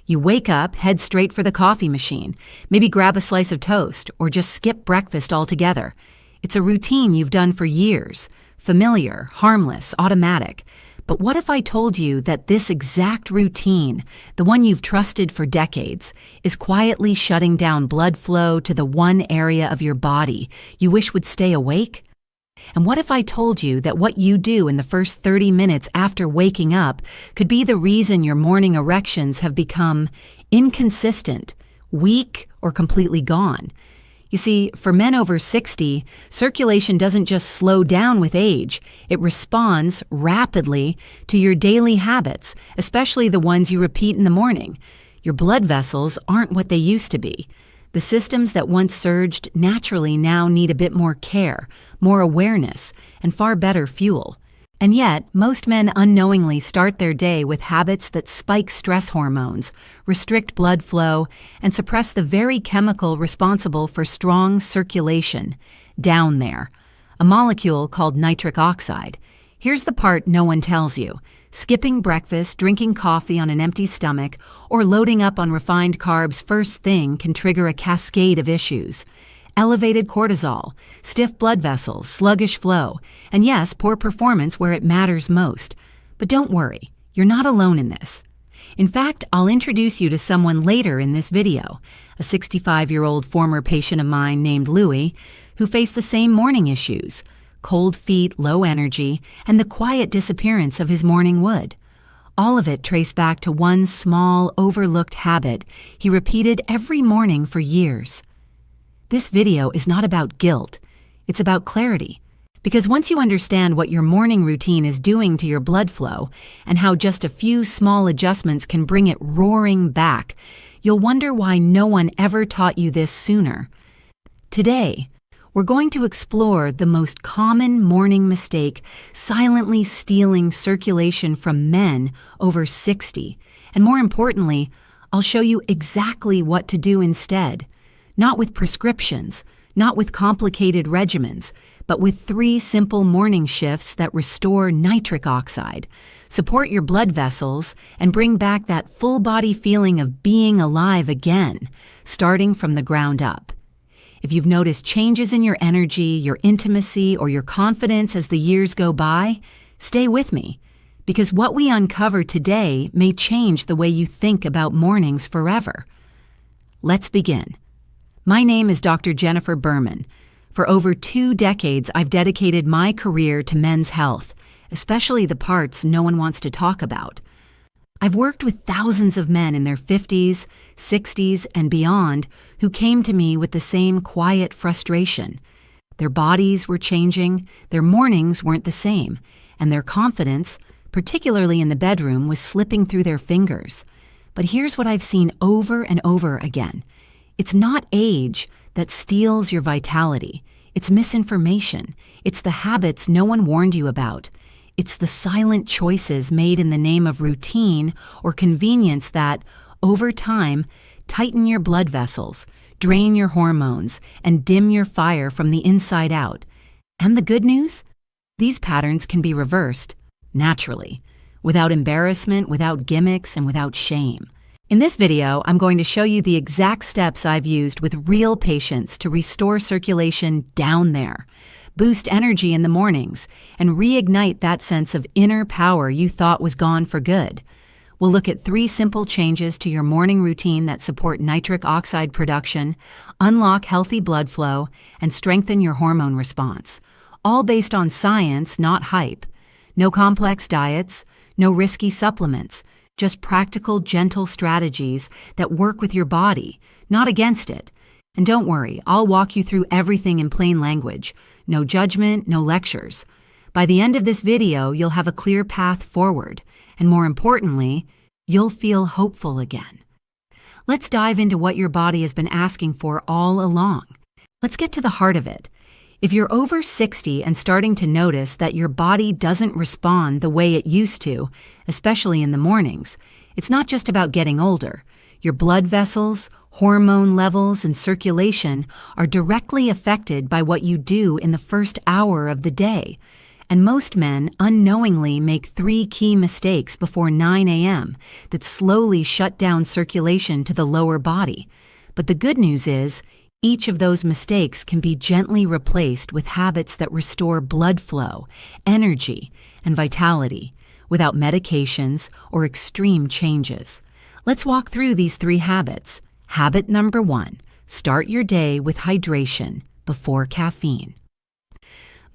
You wake up, head straight for the coffee machine, maybe grab a slice of toast, or just skip breakfast altogether. It's a routine you've done for years, familiar, harmless, automatic. But what if I told you that this exact routine, the one you've trusted for decades, is quietly shutting down blood flow to the one area of your body you wish would stay awake? And what if I told you that what you do in the first 30 minutes after waking up could be the reason your morning erections have become inconsistent, weak, or completely gone? You see, for men over 60, circulation doesn't just slow down with age, it responds rapidly to your daily habits, especially the ones you repeat in the morning. Your blood vessels aren't what they used to be. The systems that once surged naturally now need a bit more care, more awareness, and far better fuel. And yet, most men unknowingly start their day with habits that spike stress hormones, restrict blood flow, and suppress the very chemical responsible for strong circulation, down there, a molecule called nitric oxide. Here's the part no one tells you. Skipping breakfast, drinking coffee on an empty stomach, or loading up on refined carbs first thing can trigger a cascade of issues. Elevated cortisol, stiff blood vessels, sluggish flow, and yes, poor performance where it matters most. But don't worry, you're not alone in this. In fact, I'll introduce you to someone later in this video, a 65-year-old former patient of mine named Louie, who faced the same morning issues: cold feet, low energy, and the quiet disappearance of his morning wood. All of it traced back to one small, overlooked habit he repeated every morning for years. This video is not about guilt, it's about clarity. Because once you understand what your morning routine is doing to your blood flow and how just a few small adjustments can bring it roaring back, you'll wonder why no one ever taught you this sooner. Today, we're going to explore the most common morning mistake silently stealing circulation from men over 60. And more importantly, I'll show you exactly what to do instead. Not with prescriptions, not with complicated regimens, but with 3 simple morning shifts that restore nitric oxide, support your blood vessels, and bring back that full-body feeling of being alive again, starting from the ground up. If you've noticed changes in your energy, your intimacy, or your confidence as the years go by, stay with me, because what we uncover today may change the way you think about mornings forever. Let's begin. My name is Dr. Jennifer Berman. For over 2 decades, I've dedicated my career to men's health, especially the parts no one wants to talk about. I've worked with thousands of men in their 50s, 60s, and beyond who came to me with the same quiet frustration. Their bodies were changing, their mornings weren't the same, and their confidence, particularly in the bedroom, was slipping through their fingers. But here's what I've seen over and over again. It's not age that steals your vitality. It's misinformation. It's the habits no one warned you about. It's the silent choices made in the name of routine or convenience that, over time, tighten your blood vessels, drain your hormones, and dim your fire from the inside out. And the good news? These patterns can be reversed, naturally, without embarrassment, without gimmicks, and without shame. In this video, I'm going to show you the exact steps I've used with real patients to restore circulation down there, boost energy in the mornings, and reignite that sense of inner power you thought was gone for good. We'll look at 3 simple changes to your morning routine that support nitric oxide production, unlock healthy blood flow, and strengthen your hormone response. All based on science, not hype. No complex diets, no risky supplements. Just practical, gentle strategies that work with your body, not against it. And don't worry, I'll walk you through everything in plain language. No judgment, no lectures. By the end of this video, you'll have a clear path forward. And more importantly, you'll feel hopeful again. Let's dive into what your body has been asking for all along. Let's get to the heart of it. If you're over 60 and starting to notice that your body doesn't respond the way it used to, especially in the mornings, it's not just about getting older. Your blood vessels, hormone levels, and circulation are directly affected by what you do in the first hour of the day. And most men unknowingly make 3 key mistakes before 9 a.m. that slowly shut down circulation to the lower body. But the good news is, each of those mistakes can be gently replaced with habits that restore blood flow, energy, and vitality without medications or extreme changes. Let's walk through these 3 habits. Habit number 1, start your day with hydration before caffeine.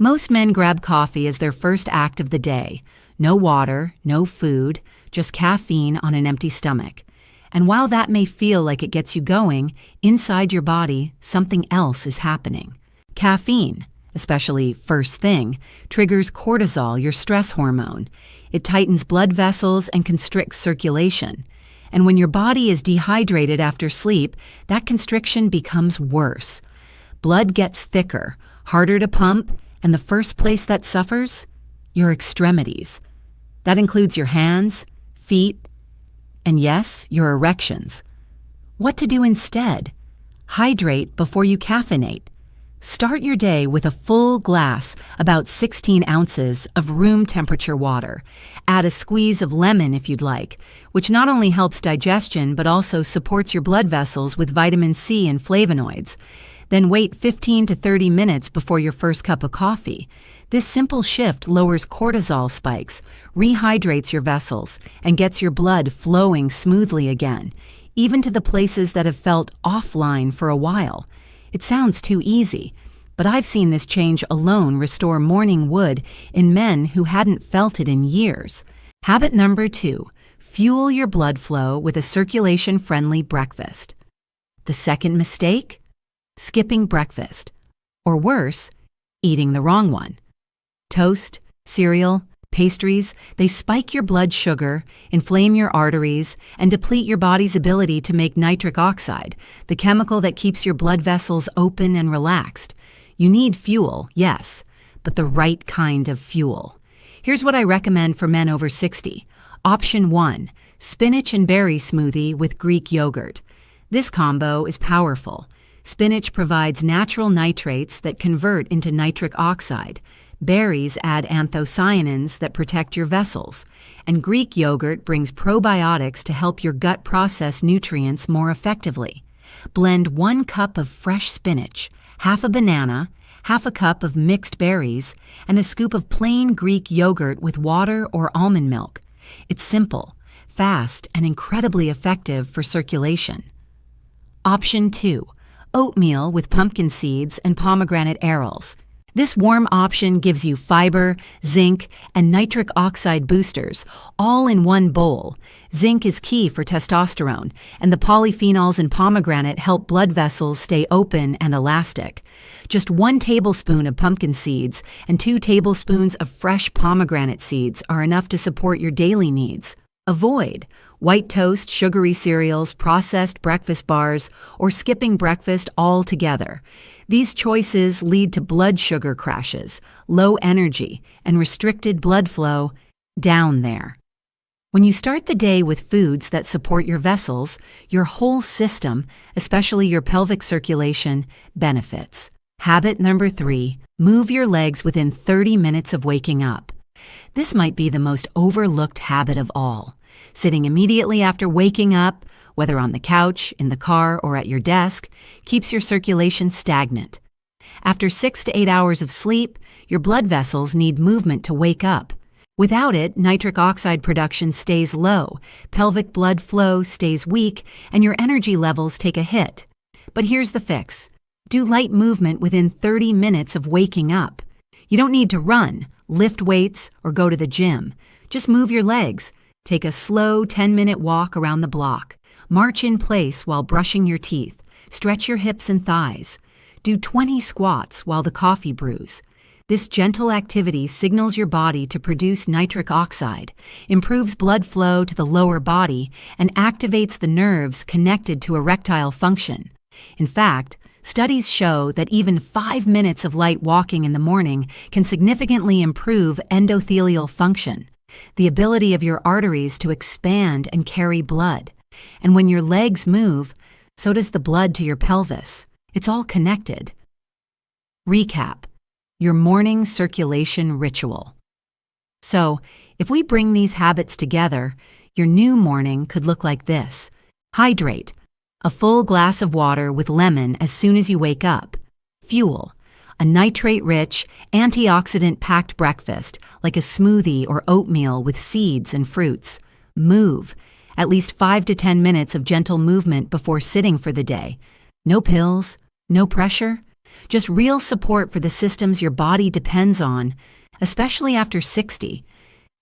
Most men grab coffee as their first act of the day. No water, no food, just caffeine on an empty stomach. And while that may feel like it gets you going, inside your body, something else is happening. Caffeine, especially first thing, triggers cortisol, your stress hormone. It tightens blood vessels and constricts circulation. And when your body is dehydrated after sleep, that constriction becomes worse. Blood gets thicker, harder to pump, and the first place that suffers? Your extremities. That includes your hands, feet, and yes, your erections. What to do instead? Hydrate before you caffeinate. Start your day with a full glass, about 16 ounces, of room temperature water. Add a squeeze of lemon if you'd like, which not only helps digestion but also supports your blood vessels with vitamin C and flavonoids. Then wait 15 to 30 minutes before your first cup of coffee. This simple shift lowers cortisol spikes, rehydrates your vessels, and gets your blood flowing smoothly again, even to the places that have felt offline for a while. It sounds too easy, but I've seen this change alone restore morning wood in men who hadn't felt it in years. Habit number 2, fuel your blood flow with a circulation-friendly breakfast. The second mistake? Skipping breakfast. Or worse, eating the wrong one. Toast, cereal, pastries, they spike your blood sugar, inflame your arteries, and deplete your body's ability to make nitric oxide, the chemical that keeps your blood vessels open and relaxed. You need fuel, yes, but the right kind of fuel. Here's what I recommend for men over 60. Option 1, spinach and berry smoothie with Greek yogurt. This combo is powerful. Spinach provides natural nitrates that convert into nitric oxide. Berries add anthocyanins that protect your vessels, and Greek yogurt brings probiotics to help your gut process nutrients more effectively. Blend 1 cup of fresh spinach, half a banana, half a cup of mixed berries, and a scoop of plain Greek yogurt with water or almond milk. It's simple, fast, and incredibly effective for circulation. Option 2, oatmeal with pumpkin seeds and pomegranate arils. This warm option gives you fiber, zinc, and nitric oxide boosters, all in one bowl. Zinc is key for testosterone, and the polyphenols in pomegranate help blood vessels stay open and elastic. Just 1 tablespoon of pumpkin seeds and 2 tablespoons of fresh pomegranate seeds are enough to support your daily needs. Avoid white toast, sugary cereals, processed breakfast bars, or skipping breakfast altogether. These choices lead to blood sugar crashes, low energy, and restricted blood flow down there. When you start the day with foods that support your vessels, your whole system, especially your pelvic circulation, benefits. Habit number 3, move your legs within 30 minutes of waking up. This might be the most overlooked habit of all. Sitting immediately after waking up, whether on the couch, in the car, or at your desk, keeps your circulation stagnant. After 6 to 8 hours of sleep, your blood vessels need movement to wake up. Without it, nitric oxide production stays low, pelvic blood flow stays weak, and your energy levels take a hit. But here's the fix. Do light movement within 30 minutes of waking up. You don't need to run, lift weights, or go to the gym. Just move your legs. Take a slow 10-minute walk around the block. March in place while brushing your teeth. Stretch your hips and thighs. Do 20 squats while the coffee brews. This gentle activity signals your body to produce nitric oxide, improves blood flow to the lower body, and activates the nerves connected to erectile function. In fact, studies show that even 5 minutes of light walking in the morning can significantly improve endothelial function, the ability of your arteries to expand and carry blood. And when your legs move, so does the blood to your pelvis. It's all connected. Recap. your morning circulation ritual. So, if we bring these habits together, your new morning could look like this. Hydrate. A full glass of water with lemon as soon as you wake up. Fuel. A nitrate-rich, antioxidant-packed breakfast, like a smoothie or oatmeal with seeds and fruits. Move. At least 5 to 10 minutes of gentle movement before sitting for the day. No pills, no pressure, just real support for the systems your body depends on, especially after 60.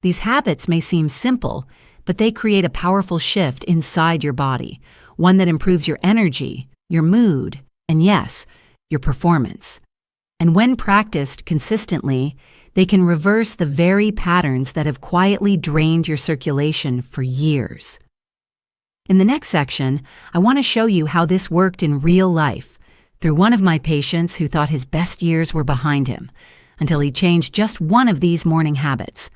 These habits may seem simple, but they create a powerful shift inside your body, one that improves your energy, your mood, and yes, your performance. And when practiced consistently, they can reverse the very patterns that have quietly drained your circulation for years. In the next section, I want to show you how this worked in real life through one of my patients who thought his best years were behind him until he changed just one of these morning habits.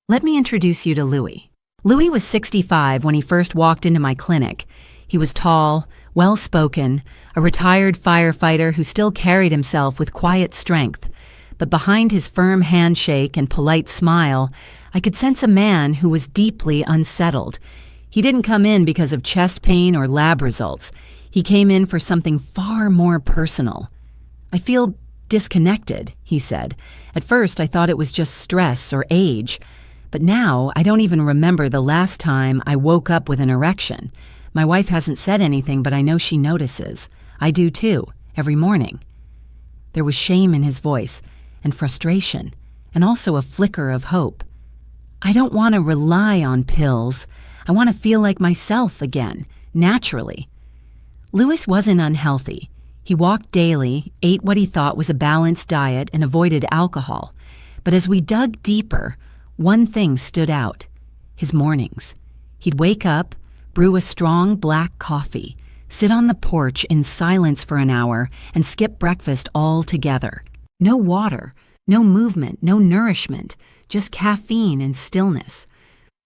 Let me introduce you to Louis. Louis was 65 when he first walked into my clinic. He was tall, well-spoken, a retired firefighter who still carried himself with quiet strength. But behind his firm handshake and polite smile, I could sense a man who was deeply unsettled. He didn't come in because of chest pain or lab results. He came in for something far more personal. "I feel disconnected," he said. "At first, I thought it was just stress or age. But now, I don't even remember the last time I woke up with an erection. My wife hasn't said anything, but I know she notices. I do too, every morning." There was shame in his voice, and frustration, and also a flicker of hope. "I don't want to rely on pills. I want to feel like myself again, naturally." Louis wasn't unhealthy. He walked daily, ate what he thought was a balanced diet, and avoided alcohol. But as we dug deeper, one thing stood out: his mornings. He'd wake up, brew a strong black coffee, sit on the porch in silence for an hour, and skip breakfast altogether. No water, no movement, no nourishment, just caffeine and stillness.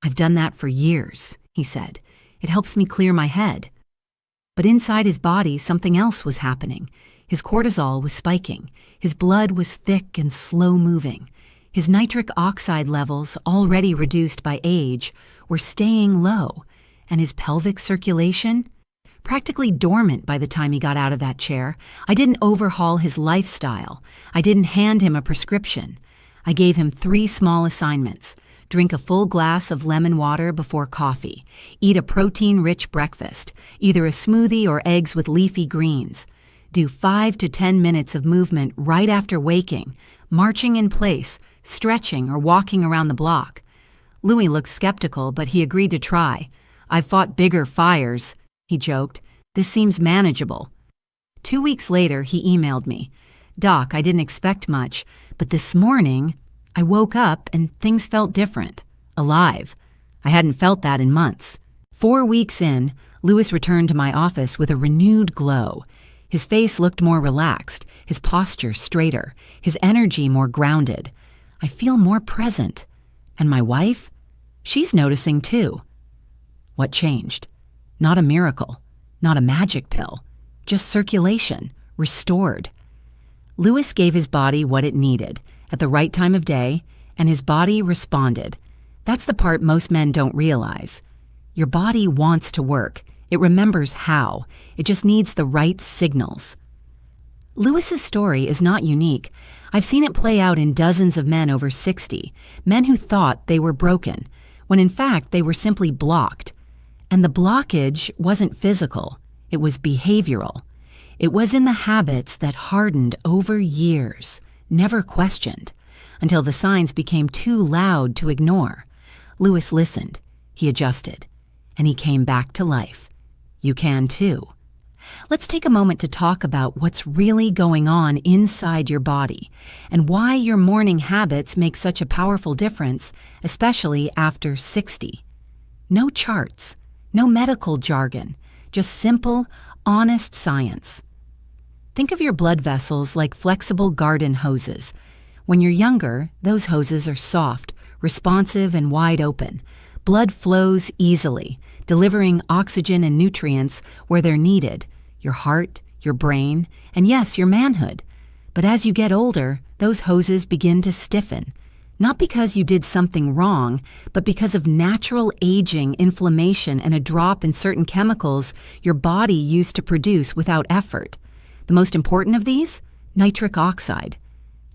"I've done that for years," he said. "It helps me clear my head." But inside his body, something else was happening. His cortisol was spiking. His blood was thick and slow-moving. His nitric oxide levels, already reduced by age, were staying low, and his pelvic circulation, practically dormant by the time he got out of that chair. I didn't overhaul his lifestyle. I didn't hand him a prescription. I gave him 3 small assignments. Drink a full glass of lemon water before coffee. Eat a protein-rich breakfast, either a smoothie or eggs with leafy greens. Do 5 to 10 minutes of movement right after waking, marching in place, stretching, or walking around the block. Louis looked skeptical, but he agreed to try. "I've fought bigger fires," he joked. "This seems manageable." 2 weeks later, he emailed me. "Doc, I didn't expect much, but this morning I woke up and things felt different, alive. I hadn't felt that in months." 4 weeks in, Louis returned to my office with a renewed glow. His face looked more relaxed, his posture straighter, his energy more grounded. "I feel more present. And my wife? She's noticing too." What changed? Not a miracle, not a magic pill, just circulation, restored. Louis gave his body what it needed, at the right time of day, and his body responded. That's the part most men don't realize. Your body wants to work. It remembers how. It just needs the right signals. Louis's story is not unique. I've seen it play out in dozens of men over 60, men who thought they were broken, when in fact they were simply blocked. And the blockage wasn't physical, it was behavioral. It was in the habits that hardened over years, never questioned, until the signs became too loud to ignore. Louis listened, he adjusted, and he came back to life. You can too. Let's take a moment to talk about what's really going on inside your body and why your morning habits make such a powerful difference, especially after 60. No charts, no medical jargon, just simple, honest science. Think of your blood vessels like flexible garden hoses. When you're younger, those hoses are soft, responsive, and wide open. Blood flows easily, delivering oxygen and nutrients where they're needed. Your heart, your brain, and yes, your manhood. But as you get older, those hoses begin to stiffen. Not because you did something wrong, but because of natural aging, inflammation, and a drop in certain chemicals your body used to produce without effort. The most important of these? Nitric oxide.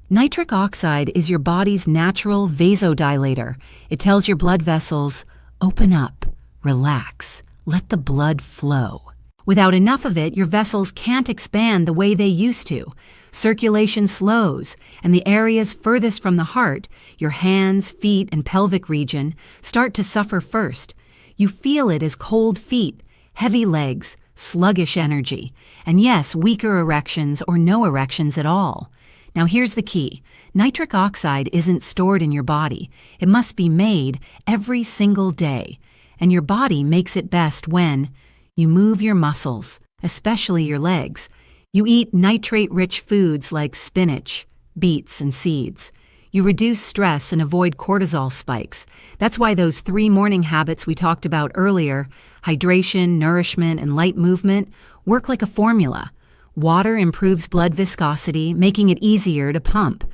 Nitric oxide is your body's natural vasodilator. It tells your blood vessels, open up, relax, let the blood flow. Without enough of it, your vessels can't expand the way they used to. Circulation slows, and the areas furthest from the heart, your hands, feet, and pelvic region, start to suffer first. You feel it as cold feet, heavy legs, sluggish energy, and yes, weaker erections or no erections at all. Now here's the key. Nitric oxide isn't stored in your body. It must be made every single day. And your body makes it best when you move your muscles, especially your legs. You eat nitrate-rich foods like spinach, beets, and seeds. You reduce stress and avoid cortisol spikes. That's why those 3 morning habits we talked about earlier, hydration, nourishment, and light movement, work like a formula. Water improves blood viscosity, making it easier to pump.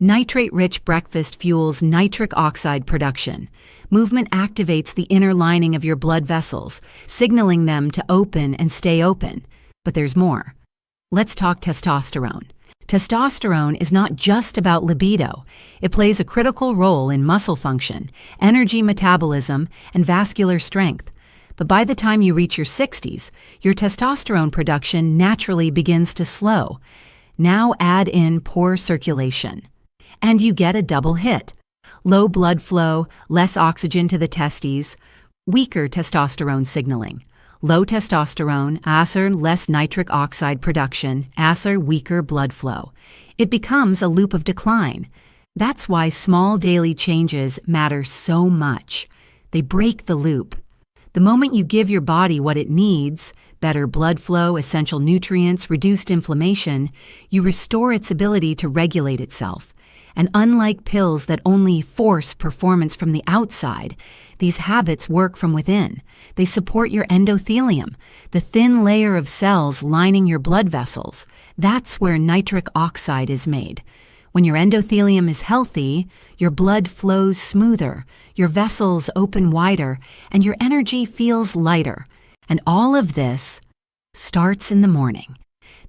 Nitrate-rich breakfast fuels nitric oxide production. Movement activates the inner lining of your blood vessels, signaling them to open and stay open. But there's more. Let's talk testosterone. Testosterone is not just about libido. It plays a critical role in muscle function, energy metabolism, and vascular strength. But by the time you reach your 60s, your testosterone production naturally begins to slow. Now add in poor circulation. And you get a double hit. Low blood flow, less oxygen to the testes, weaker testosterone signaling. Low testosterone, less nitric oxide production, weaker blood flow. It becomes a loop of decline. That's why small daily changes matter so much. They break the loop. The moment you give your body what it needs, better blood flow, essential nutrients, reduced inflammation, you restore its ability to regulate itself. And unlike pills that only force performance from the outside, these habits work from within. They support your endothelium, the thin layer of cells lining your blood vessels. That's where nitric oxide is made. When your endothelium is healthy, your blood flows smoother, your vessels open wider, and your energy feels lighter. And all of this starts in the morning.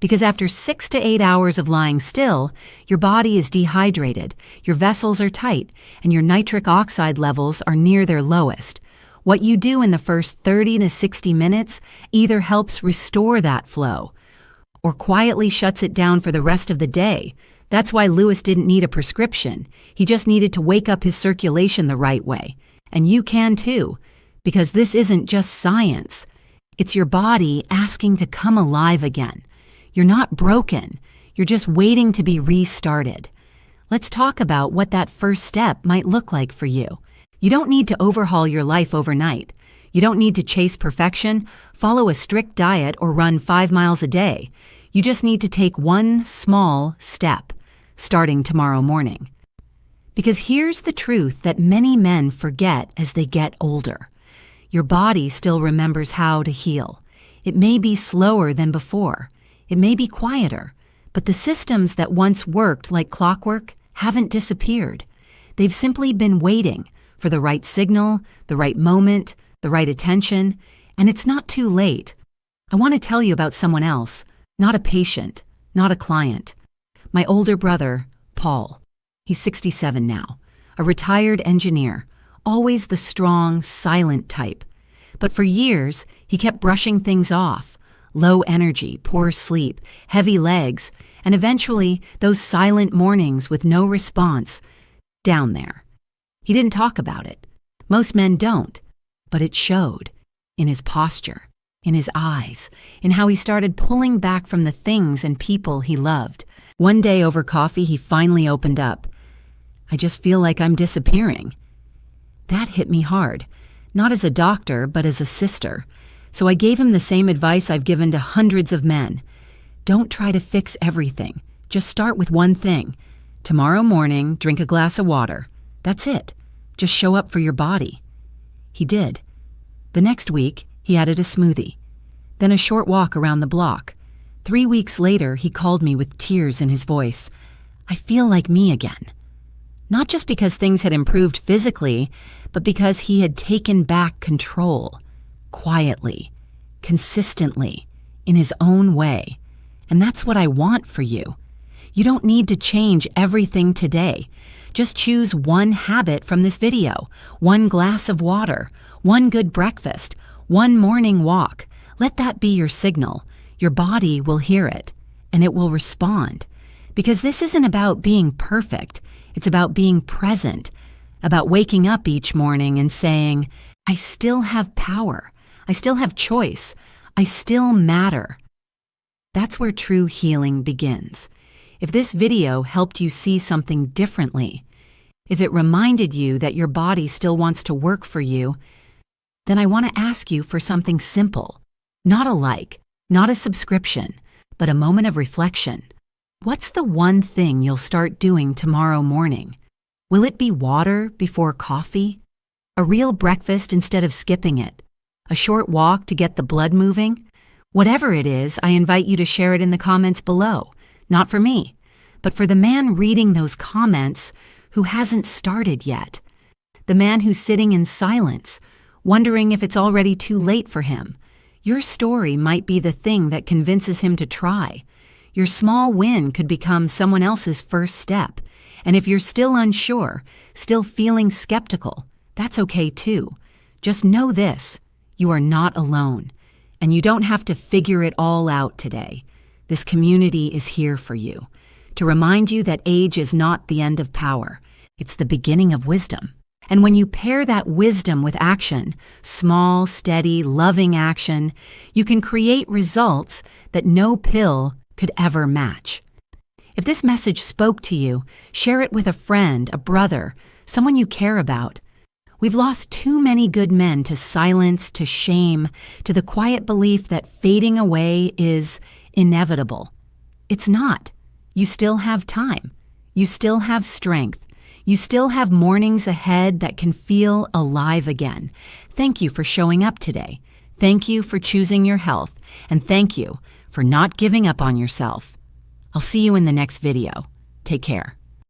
Because after 6 to 8 hours of lying still, your body is dehydrated, your vessels are tight, and your nitric oxide levels are near their lowest. What you do in the first 30 to 60 minutes either helps restore that flow or quietly shuts it down for the rest of the day. That's why Lewis didn't need a prescription. He just needed to wake up his circulation the right way. And you can too, because this isn't just science. It's your body asking to come alive again. You're not broken. You're just waiting to be restarted. Let's talk about what that first step might look like for you. You don't need to overhaul your life overnight. You don't need to chase perfection, follow a strict diet, or run 5 miles a day. You just need to take one small step, starting tomorrow morning. Because here's the truth that many men forget as they get older. Your body still remembers how to heal. It may be slower than before. It may be quieter, but the systems that once worked like clockwork haven't disappeared. They've simply been waiting for the right signal, the right moment, the right attention, and it's not too late. I want to tell you about someone else, not a patient, not a client. My older brother, Paul. He's 67 now, a retired engineer, always the strong, silent type. But for years, he kept brushing things off. Low energy, poor sleep, heavy legs, and eventually those silent mornings with no response, down there. He didn't talk about it. Most men don't, but it showed in his posture, in his eyes, in how he started pulling back from the things and people he loved. One day over coffee, he finally opened up. I just feel like I'm disappearing. That hit me hard, not as a doctor, but as a sister. So I gave him the same advice I've given to hundreds of men. Don't try to fix everything. Just start with one thing. Tomorrow morning, drink a glass of water. That's it. Just show up for your body. He did. The next week, he added a smoothie. Then a short walk around the block. 3 weeks later, he called me with tears in his voice. I feel like me again. Not just because things had improved physically, but because he had taken back control, quietly, consistently, in his own way. And that's what I want for you. You don't need to change everything today. Just choose one habit from this video, one glass of water, one good breakfast, one morning walk. Let that be your signal. Your body will hear it, and it will respond. Because this isn't about being perfect. It's about being present, about waking up each morning and saying, I still have power. I still have choice. I still matter. That's where true healing begins. If this video helped you see something differently, if it reminded you that your body still wants to work for you, then I want to ask you for something simple. Not a like, not a subscription, but a moment of reflection. What's the one thing you'll start doing tomorrow morning? Will it be water before coffee? A real breakfast instead of skipping it? A short walk to get the blood moving? Whatever it is, I invite you to share it in the comments below. Not for me, but for the man reading those comments who hasn't started yet. The man who's sitting in silence, wondering if it's already too late for him. Your story might be the thing that convinces him to try. Your small win could become someone else's first step. And if you're still unsure, still feeling skeptical, that's okay too. Just know this, you are not alone. And you don't have to figure it all out today. This community is here for you, to remind you that age is not the end of power. It's the beginning of wisdom. And when you pair that wisdom with action, small, steady, loving action, you can create results that no pill could ever match. If this message spoke to you, share it with a friend, a brother, someone you care about. We've lost too many good men to silence, to shame, to the quiet belief that fading away is inevitable. It's not. You still have time. You still have strength. You still have mornings ahead that can feel alive again. Thank you for showing up today. Thank you for choosing your health. And thank you for not giving up on yourself. I'll see you in the next video. Take care.